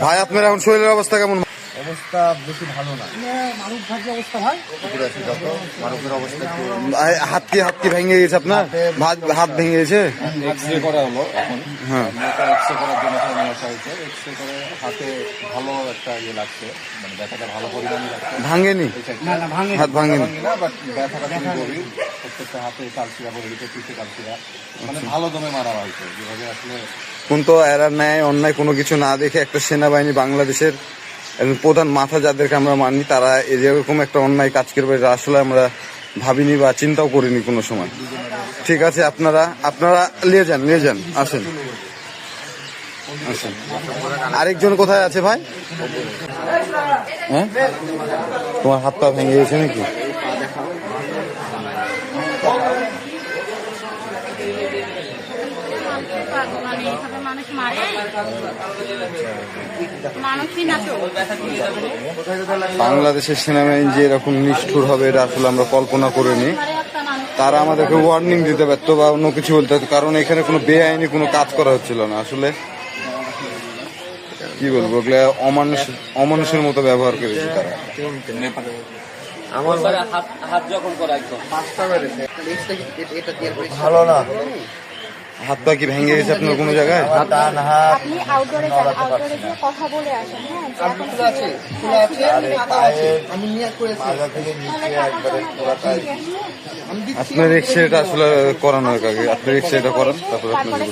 ভাই আপনার এখন শরীরের অবস্থা কেমন? অবস্থা বেশি ভালো না। মানুষ ভাগ্য অবস্থা ভাই মানুষের অবস্থা হাত কি ভেঙে গেছে আপনার? হাত ভেঙে গেছে? এক্সরে করা হলো এখন। হ্যাঁ, এক্সরে করার জন্য নিয়ে আসা হয়েছে। এক্সরে করে হাতে ভালো একটা ইয়ে লাগছে, মানে ব্যথাটা ভালো পরিমাণে লাগছে। ভাঙেনি? হাত ভাঙেনি না, বাট ব্যথাটা খুবই গভীর। প্রত্যেকটা হাতে কালচিরা পড়ে গেছে, পিঠে কালচিরা, মানে ভালো দমে মারা হয়েছে। যেভাবে আসলে কোন তো এরা ন্যায় অন্যায় কোনো কিছু না দেখে একটা সেনাবাহিনী বাংলাদেশের একজন প্রধান মাথা যাদেরকে আমরা মানি, তারা এরকম একটা অন্যায় কাজ করবে এটা আসলে আমরা ভাবিনি বা চিন্তাও করিনি কোনো সময়। ঠিক আছে, আপনারা নিয়ে যান আসেন। আরেকজন কোথায় আছে ভাই? হ্যাঁ, তোমার হাত পা ভেঙে গেছে নাকি? বাংলাদেশের সেনাবাহিনী যে এরকম নিষ্ঠুর হবে এটা আসলে আমরা কল্পনা করিনি। তারা আমাদেরকে ওয়ার্নিং দিতে পারতো বা অন্য কিছু বলতে পারতো, কারণ এখানে কোনো বেআইনি কোনো কাজ করা হচ্ছিল না। আসলে কি বলবো, ওগুলা অমানুষের মতো ব্যবহার করেছে তারা। আমার হাত যখন করা একদম ভালো না। হাত পা কি ভেঙে গেছে আপনার কোনো জায়গায়? আপনি আউটডোরে যান, আউটডোরে গিয়ে কথা বলে আসেন। আপনার এক্সরেটা আসলে করানোর আগে আপনার এক্সরেটা করান, তারপর তারপরে